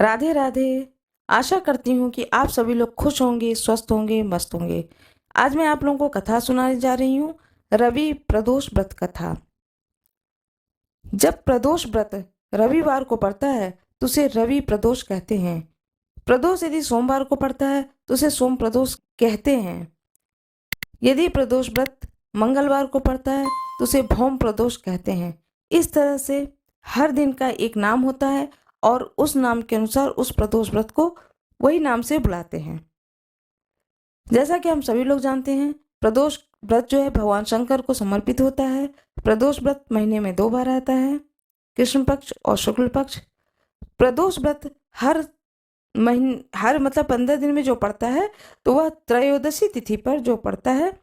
राधे राधे। आशा करती हूँ कि आप सभी लोग खुश होंगे, स्वस्थ होंगे, मस्त होंगे। आज मैं आप लोगों को कथा सुनाने जा रही हूँ, रवि प्रदोष व्रत कथा। जब प्रदोष व्रत रविवार को पड़ता है तो उसे रवि प्रदोष कहते हैं। प्रदोष यदि सोमवार को पड़ता है तो उसे सोम प्रदोष कहते हैं। यदि प्रदोष व्रत मंगलवार को पड़ता है तो उसे भौम प्रदोष कहते हैं। इस तरह से हर दिन का एक नाम होता है और उस नाम के अनुसार उस प्रदोष व्रत को वही नाम से बुलाते हैं। जैसा कि हम सभी लोग जानते हैं, प्रदोष व्रत जो है भगवान शंकर को समर्पित होता है। प्रदोष व्रत महीने में 2 बार आता है, कृष्ण पक्ष और शुक्ल पक्ष। प्रदोष व्रत हर मतलब 15 दिन में जो पड़ता है तो वह त्रयोदशी तिथि पर जो पड़ता है,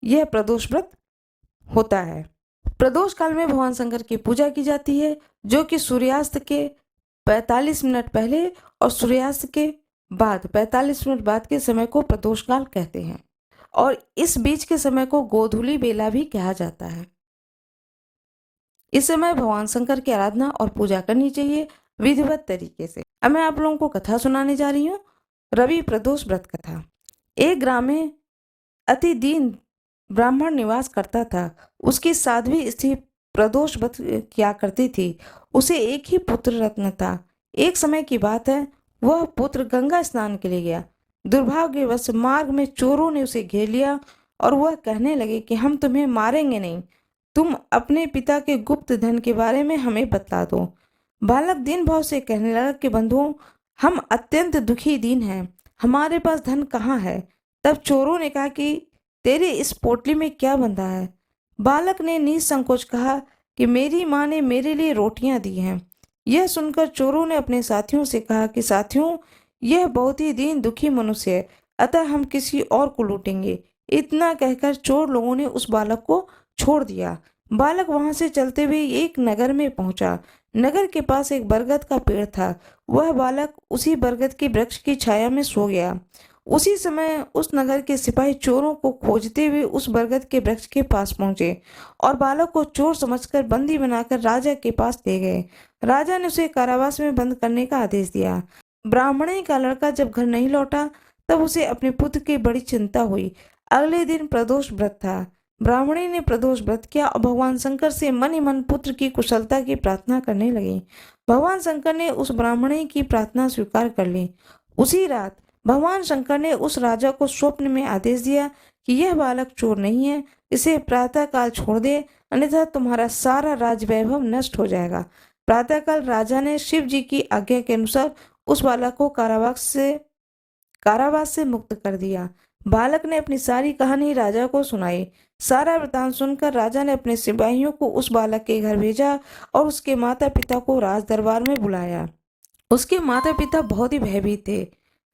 यह प्रदोष व्रत होता है। प्रदोष काल में भगवान शंकर की पूजा की जाती है, जो कि सूर्यास्त के 45 मिनट पहले और सूर्यास्त के बाद 45 मिनट बाद के समय को प्रदोष काल कहते हैं। और इस बीच के समय को गोधूली बेला भी कहा जाता है। इस समय भगवान शंकर की आराधना और पूजा करनी चाहिए विधिवत तरीके से। अब मैं आप लोगों को कथा सुनाने जा रही हूँ, रवि प्रदोष व्रत कथा। एक ग्राम में अति दीन ब्राह्मण निवास करता था। उसकी साध्वी स्त्री प्रदोष व्रत किया करती थी। उसे एक ही पुत्र रत्न था। एक समय की बात है, वह पुत्र गंगा स्नान के लिए गया। दुर्भाग्यवश मार्ग में चोरों ने उसे घेर लिया और वह कहने लगे कि हम तुम्हें मारेंगे नहीं, तुम अपने पिता के गुप्त धन के बारे में हमें बता दो। बालक दीन भाव से कहने लगा कि बंधुओं, हम अत्यंत दुखी दीन हैं, हमारे पास धन कहाँ है। तब चोरों ने कहा कि तेरे इस पोटली में क्या बंधा है। बालक ने निसंकोच कहा कि मेरी माँ ने मेरे लिए रोटियां दी हैं। यह सुनकर चोरों ने अपने साथियों से कहा कि साथियों, यह बहुत ही दीन दुखी मनुष्य है, अतः हम किसी और को लूटेंगे। इतना कहकर चोर लोगों ने उस बालक को छोड़ दिया। बालक वहां से चलते हुए एक नगर में पहुंचा। नगर के पास एक बरगद का पेड़ था। वह बालक उसी बरगद के वृक्ष की छाया में सो गया। उसी समय उस नगर के सिपाही चोरों को खोजते हुए उस बरगद के वृक्ष के पास पहुंचे और बालक को चोर समझकर बंदी बनाकर राजा के पास ले गए। राजा ने उसे कारावास में बंद करने का आदेश दिया। ब्राह्मणी का लड़का जब घर नहीं लौटा तब उसे अपने पुत्र की बड़ी चिंता हुई। अगले दिन प्रदोष व्रत था। ब्राह्मणी ने प्रदोष व्रत किया और भगवान शंकर से मन ही मन पुत्र की कुशलता की प्रार्थना करने लगी। भगवान शंकर ने उस ब्राह्मणी की प्रार्थना स्वीकार कर ली। उसी रात भगवान शंकर ने उस राजा को स्वप्न में आदेश दिया कि यह बालक चोर नहीं है, इसे प्रातःकाल छोड़ दे, अन्यथा तुम्हारा सारा राज वैभव नष्ट हो जाएगा। प्रातःकाल राजा ने शिव जी की आज्ञा के अनुसार उस बालक को कारावास से मुक्त कर दिया। बालक ने अपनी सारी कहानी राजा को सुनाई। सारा वृतांत सुनकर राजा ने अपने सिपाहियों को उस बालक के घर भेजा और उसके माता पिता को राज दरबार में बुलाया। उसके माता पिता बहुत ही भयभीत थे।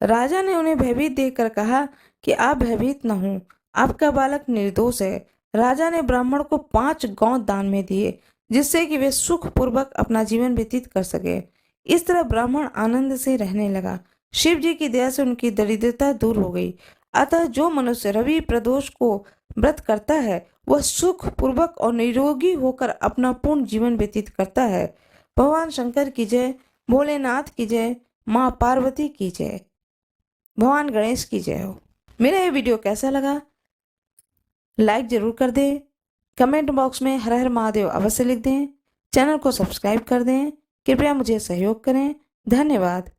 राजा ने उन्हें भयभीत देखकर कहा कि आप भयभीत न हो, आपका बालक निर्दोष है। राजा ने ब्राह्मण को 5 गांव दान में दिए, जिससे कि वे सुखपूर्वक अपना जीवन व्यतीत कर सके। इस तरह ब्राह्मण आनंद से रहने लगा। शिव जी की दया से उनकी दरिद्रता दूर हो गई। अतः जो मनुष्य रवि प्रदोष को व्रत करता है, वह सुखपूर्वक और निरोगी होकर अपना पूर्ण जीवन व्यतीत करता है। भगवान शंकर की जय, भोलेनाथ की जय, माँ पार्वती की जय, भगवान गणेश की जय हो। मेरा ये वीडियो कैसा लगा लाइक जरूर कर दें, कमेंट बॉक्स में हर हर महादेव अवश्य लिख दें, चैनल को सब्सक्राइब कर दें। कृपया मुझे सहयोग करें। धन्यवाद।